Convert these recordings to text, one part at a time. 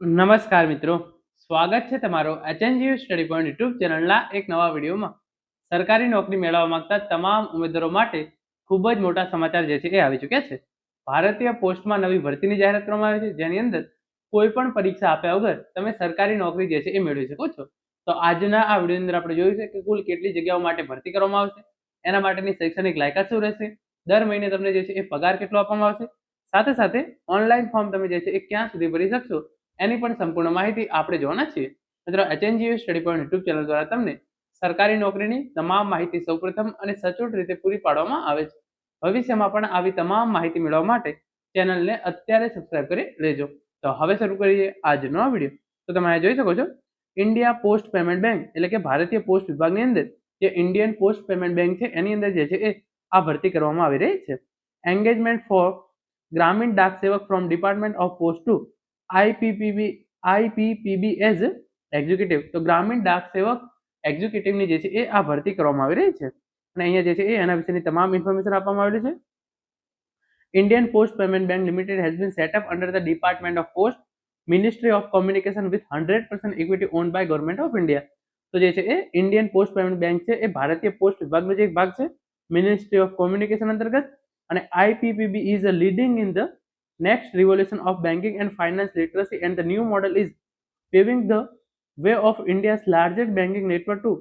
નમસ્કાર મિત્રો, સ્વાગત છે તમારો એચએનજીયુ સ્ટડી પોઈન્ટ યુટ્યુબ ચેનલના એક નવા વિડીયોમાં. સરકારી નોકરી મેળવવા માંગતા તમામ ઉમેદવારો માટે ખૂબ જ મોટા સમાચાર જે છે એ આવી ચૂક્યા છે. ભારતીય પોસ્ટમાં નવી ભરતીની જાહેરાત કરવામાં આવી છે, જેની અંદર કોઈ પણ પરીક્ષા આપ્યા વગર તમે સરકારી નોકરી જે છે એ મેળવી શકો છો. તો આજના આ વિડીયોની અંદર આપણે જોયું છે કે કુલ કેટલી જગ્યાઓ માટે ભરતી કરવામાં આવશે, એના માટેની શૈક્ષણિક લાયકાત શું રહેશે, દર મહિને તમને જે છે એ પગાર કેટલો આપવામાં આવશે, સાથે સાથે ઓનલાઈન ફોર્મ તમે જે છે એ ક્યાં સુધી ભરી શકશો એની પણ સંપૂર્ણ માહિતી આપણે જોવાના છીએ. મિત્રો, HNGU study point YouTube channel દ્વારા તમને સરકારી નોકરીની તમામ માહિતી સૌપ્રથમ અને સચોટ રીતે પૂરી પાડવામાં આવે છે. ભવિષ્યમાં પણ આવી તમામ માહિતી મેળવવા માટે ચેનલને અત્યારે સબસ્ક્રાઇબ કરી લેજો. તો હવે શરૂ કરીએ આજનો આ વિડીયો. તો તમે જોઈ શકો છો, ઇન્ડિયા પોસ્ટ પેમેન્ટ બેંક એટલે કે ભારતીય પોસ્ટ વિભાગની અંદર જે ઇન્ડિયન પોસ્ટ પેમેન્ટ બેંક છે એની અંદર જે છે એ આ ભરતી કરવામાં આવી રહી છે. એન્ગેજમેન્ટ ફોર ગ્રામીણ ડાક સેવક from department of post to IPPB as executive. તો ગ્રામીણ ડાક સેવક એક્ઝિક્યુટિવની જે છે એ આ ભરતી કરવામાં આવી રહી છે અને અહીંયા જે છે એ એના વિશેની તમામ ઇન્ફોર્મેશન આપવામાં આવેલી છે. Indian Post Payment Bank Limited has been set up under the Department of Post, Ministry of Communication with 100% equity owned by Government of India. તો જે છે એ ઇન્ડિયન પોસ્ટ પેમેન્ટ બેંક છે એ ભારતીય પોસ્ટ વિભાગનો જે એક ભાગ છે મિનિસ્ટ્રી ઓફ કોમ્યુનિકેશન અંતર્ગત, અને IPPB is a leading in the next revolution of banking and finance literacy, and the new model is paving the way of India's largest banking network to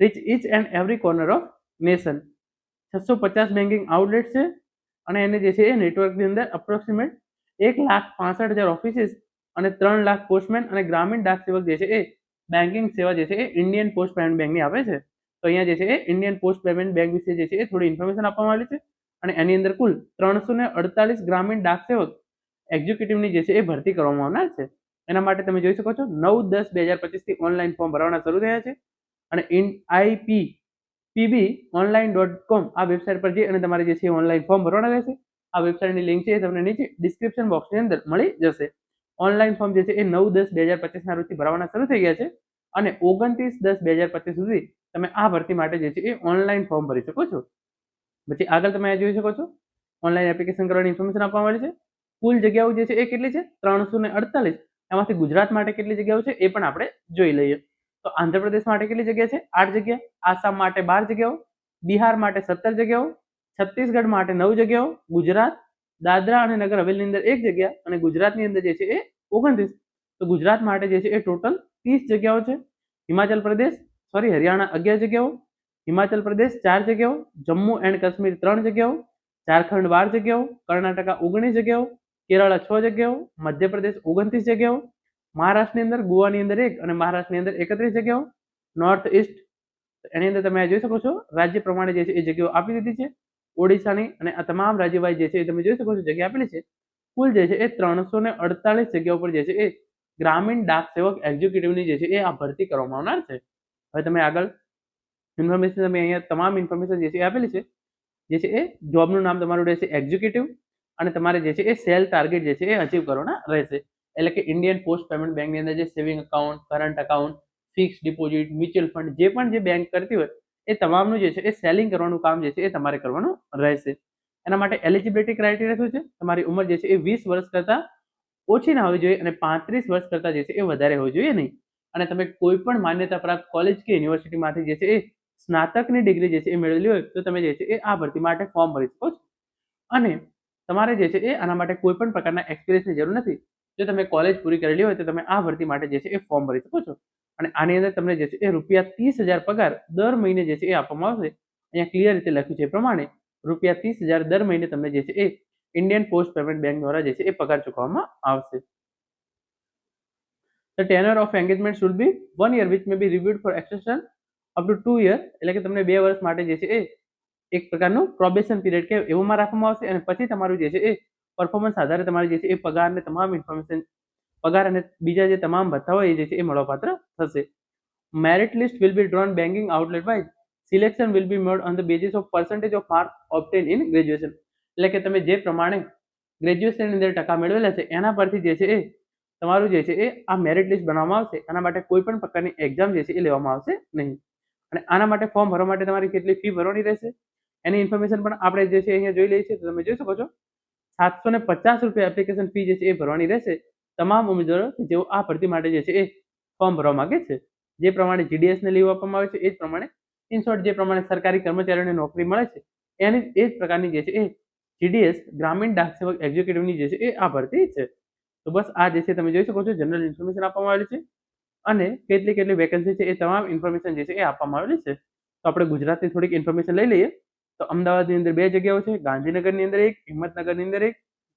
reach each and every corner of nation. 650 banking outlet છે અને એને જે છે એ નેટવર્કની અંદર approximate 1,65,000 offices અને 3 lakh postman અને ગ્રામીણ ડાક સેવક જે છે એ બેન્કિંગ સેવા જે છે એ ઇન્ડિયન પોસ્ટ પેમેન્ટ બેંકની આપે છે. તો અહીંયા જે છે એ ઇન્ડિયન પોસ્ટ પેમેન્ટ બેંક વિશે જે છે એ થોડી ઇન્ફોર્મેશન આપવામાં આવેલી છે અને એની અંદર કુલ 348 ગ્રામીણ ડાક સેવક એક્ઝિક્યુટિવની જે છે એ ભરતી કરવામાં આવનાર છે. એના માટે તમે જોઈ શકો છો 9/10/2025 થી ઓનલાઈન ફોર્મ ભરવાના શરૂ થયા છે અને IPPBonline.com આ વેબસાઇટ પર જઈ અને તમારે જે છે ઓનલાઈન ફોર્મ ભરવાના રહેશે. આ વેબસાઇટની લિંક છે એ તમને નીચે ડિસ્ક્રિપ્શન બોક્સની અંદર મળી જશે. ઓનલાઈન ફોર્મ જે છે એ 9/10/2025 ના રોજથી ભરવાના શરૂ થઈ ગયા છે અને 29/10/2025 સુધી તમે આ ભરતી માટે જે છે એ ઓનલાઈન ફોર્મ ભરી શકો છો. પછી આગળ તમે જોઈ શકો છો ઓનલાઈન એપ્લિકેશન કરવાની ઇન્ફોર્મેશન આપવામાં આવી છે. કુલ જગ્યાઓ જે છે એ કેટલી છે? 348. એમાંથી ગુજરાત માટે કેટલી જગ્યાઓ છે એ પણ આપણે જોઈ લઈએ. તો આંધ્રપ્રદેશ માટે કેટલી જગ્યા છે? 8 જગ્યા. આસામ માટે 12 જગ્યાઓ, બિહાર માટે 17 જગ્યાઓ, છત્તીસગઢ માટે 9 જગ્યાઓ, ગુજરાત, દાદરા અને નગર હવેલીની અંદર 1 જગ્યા અને ગુજરાતની અંદર જે છે એ 29. તો ગુજરાત માટે જે છે એ ટોટલ 30 જગ્યાઓ છે. હરિયાણા 11 જગ્યાઓ, હિમાચલ પ્રદેશ 4 જગ્યાઓ, જમ્મુ એન્ડ કાશ્મીર 3 જગ્યાઓ, ઝારખંડ 12 જગ્યાઓ, કર્ણાટકા 19 જગ્યાઓ, કેરળા 6 જગ્યાઓ, મધ્યપ્રદેશ 29 જગ્યાઓ, મહારાષ્ટ્રની અંદર ગોવાની અંદર 1 અને મહારાષ્ટ્રની અંદર 31 જગ્યાઓ, નોર્થ ઈસ્ટ એની અંદર તમે જોઈ શકો છો રાજ્ય પ્રમાણે જે છે એ જગ્યાઓ આપી દીધી છે. ઓડિશાની અને આ તમામ રાજ્ય વાઇઝ જે છે એ તમે જોઈ શકો છો જગ્યા આપેલી છે. કુલ જે છે એ 348 જગ્યાઓ પર જે છે એ ગ્રામીણ ડાક સેવક એક્ઝિક્યુટિવની જે છે એ આ ભરતી કરવામાં આવનાર છે. હવે તમે આગળ ઇન્ફોર્મેશન તમે અહીંયા તમામ ઇન્ફોર્મેશન જે છે એ આપેલી છે. જે છે એ જોબનું નામ તમારું રહેશે એક્ઝિક્યુટિવ અને તમારે જે છે એ સેલ ટાર્ગેટ જે છે એ અચીવ કરવાના રહેશે. એટલે કે ઇન્ડિયન પોસ્ટ પેમેન્ટ બેંકની અંદર જે saving account, current account, fix deposit, mutual fund જે પણ જે બેંક કરતી હોય એ તમામનું જે છે એ સેલિંગ કરવાનું કામ જે છે એ તમારે કરવાનું રહેશે. એના માટે એલિજિબિલિટી ક્રાઇટેરિયા શું છે? તમારી ઉંમર જે છે એ 20 વર્ષ કરતાં ઓછી ના હોવી જોઈએ અને 35 વર્ષ કરતાં જે છે એ વધારે હોવી જોઈએ નહીં. અને તમે કોઈ પણ માન્યતા પ્રાપ્ત કોલેજ કે યુનિવર્સિટીમાંથી જે છે એ સ્નાતકની ડિગ્રી જે છે એ મેળવેલી હોય તો તમે જે છે એ આ ભરતી માટે ફોર્મ ભરી શકો છો. અને તમારે જે છે એ આના માટે કોઈ પણ પ્રકારના એક્સપિરિયન્સની જરૂર નથી. જો તમે કોલેજ પૂરી કરેલી હોય તો તમે આ ભરતી માટે જે છે એ ફોર્મ ભરી શકો છો. અને આની અંદર તમને જે છે એ ₹30,000 પગાર દર મહિને જે છે એ આપવામાં આવશે. અહીંયા ક્લિયર રીતે લખ્યું છે એ પ્રમાણે ₹30,000 દર મહિને તમને જે છે એ ઇન્ડિયન પોસ્ટ પેમેન્ટ બેંક દ્વારા જે છે એ પગાર ચૂકવવામાં આવશે. The tenure of engagement should be 1 year which may be reviewed for extension up to 2 years. એટલે કે તમને 2 વર્ષ માટે જે છે એ એક પ્રકારનું પ્રોબેશન પીરિયડ કે એવુંમાં રાખવામાં આવશે અને પછી તમારું જે છે એ પરફોર્મન્સ આધારે તમારી જે છે એ પગાર અને તમામ ઇન્ફોર્મેશન પગાર અને બીજા જે તમામ ભથ્થા હોય એ જે છે એ મળવાપાત્ર થશે. Merit list will be drawn banking outlet wise. Selection will be made on the basis of percentage of mark obtained in graduation. એટલે કે તમે જે પ્રમાણે ગ્રેજ્યુએશનની અંદર ટકા મેળવેલા છે એના પરથી જે છે એ તમારું જે છે એ આ મેરિટ લિસ્ટ બનાવવામાં આવશે. આના માટે કોઈ પણ પ્રકારની એક્ઝામ જે છે એ લેવામાં આવશે નહીં. અને આના માટે ફોર્મ ભરવા માટે તમારી કેટલી ફી ભરવાની રહેશે એની ઇન્ફોર્મેશન પણ આપણે જે છે અહીંયા જોઈ લઈએ છીએ. તો તમે જોઈ શકો છો ₹750 એપ્લિકેશન ફી જે છે એ ભરવાની રહેશે. તમામ ઉમેદવારો કે જેઓ આ ભરતી માટે જે છે એ ફોર્મ ભરવા માંગે છે. જે પ્રમાણે જીડીએસને લીવ આપવામાં આવે છે એ જ પ્રમાણે ઇન શોર્ટ જે પ્રમાણે સરકારી કર્મચારીઓને નોકરી મળે છે એની એ જ પ્રકારની જે છે એ જીડીએસ ગ્રામીણ ડાક સેવક એક્ઝિક્યુટિવની જે છે એ આ ભરતી છે. તો બસ આ જે છે તમે જોઈ શકો છો જનરલ ઇન્ફોર્મેશન આપવામાં આવેલી છે અને કેટલી વેકેન્સી છે એ તમામ ઇન્ફોર્મેશન જે છે એ આપવામાં આવેલી છે. તો આપણે ગુજરાતની થોડીક ઇન્ફોર્મેશન લઈ લઈએ. તો અમદાવાદની અંદર 2 જગ્યાઓ છે, ગાંધીનગરની અંદર 1, હિંમતનગરની અંદર 1,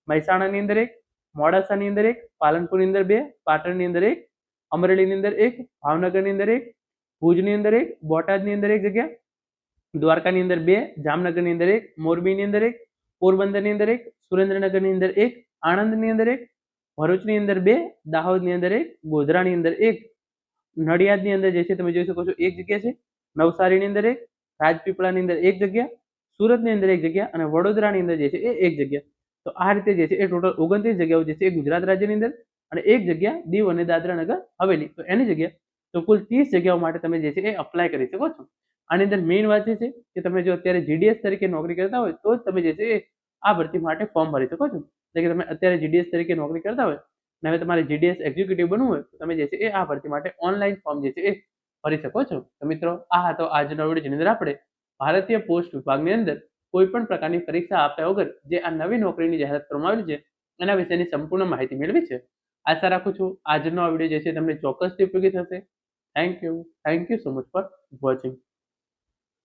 મહેસાણાની અંદર 1, મોડાસાની અંદર 1, પાલનપુરની અંદર 2, પાટણની અંદર 1, અમરેલીની અંદર 1, ભાવનગરની અંદર 1, ભુજની અંદર 1, બોટાદની અંદર 1 જગ્યા, દ્વારકાની અંદર 2, જામનગરની અંદર 1, મોરબીની અંદર 1, પોરબંદરની અંદર 1, સુરેન્દ્રનગરની અંદર 1, આણંદની અંદર 1, ભરૂચની અંદર 2, દાહોદની અંદર 1, ગોધરાની અંદર 1, નડિયાદની અંદર જે છે તમે જોઈ શકો છો 1 જગ્યા છે, નવસારીની અંદર 1, રાજપીપળાની અંદર 1 જગ્યા, સુરતની અંદર 1 જગ્યા અને વડોદરાની અંદર જે છે એ 1 જગ્યા. તો આ રીતે જે છે એ ટોટલ 29 જગ્યાઓ જે છે એ ગુજરાત રાજ્યની અંદર અને 1 જગ્યા દીવ અને દાદરા નગર હવેલી. તો એની જગ્યા તો કુલ 30 જગ્યાઓ માટે તમે જે છે એ અપ્લાય કરી શકો છો. આની અંદર મેઇન વાત છે કે તમે જો અત્યારે જીડીએસ તરીકે નોકરી કરતા હોય તો જ તમે જે છે એ આ ભરતી માટે ફોર્મ ભરી શકો છો. એટલે કે તમે અત્યારે જીડીએસ તરીકે નોકરી કરતા હોય અને હવે તમારે જીડીએસ એક્ઝિક્યુટિવ બનવું હોય તો તમે જે છે એ આ ભરતી માટે ઓનલાઈન ફોર્મ જે છે એ ભરી શકો છો. તો મિત્રો આ હતો આજનો વિડીયો જેની અંદર આપણે ભારતીય પોસ્ટ વિભાગની અંદર કોઈ પણ પ્રકારની પરીક્ષા આપ્યા વગર જે આ નવી નોકરીની જાહેરાત કરવામાં આવી છે એના વિશેની સંપૂર્ણ માહિતી મેળવી છે. આશા રાખું છું આજનો આ વિડીયો જે છે તમને ચોક્કસથી ઉપયોગી થશે. Thank you so much for watching.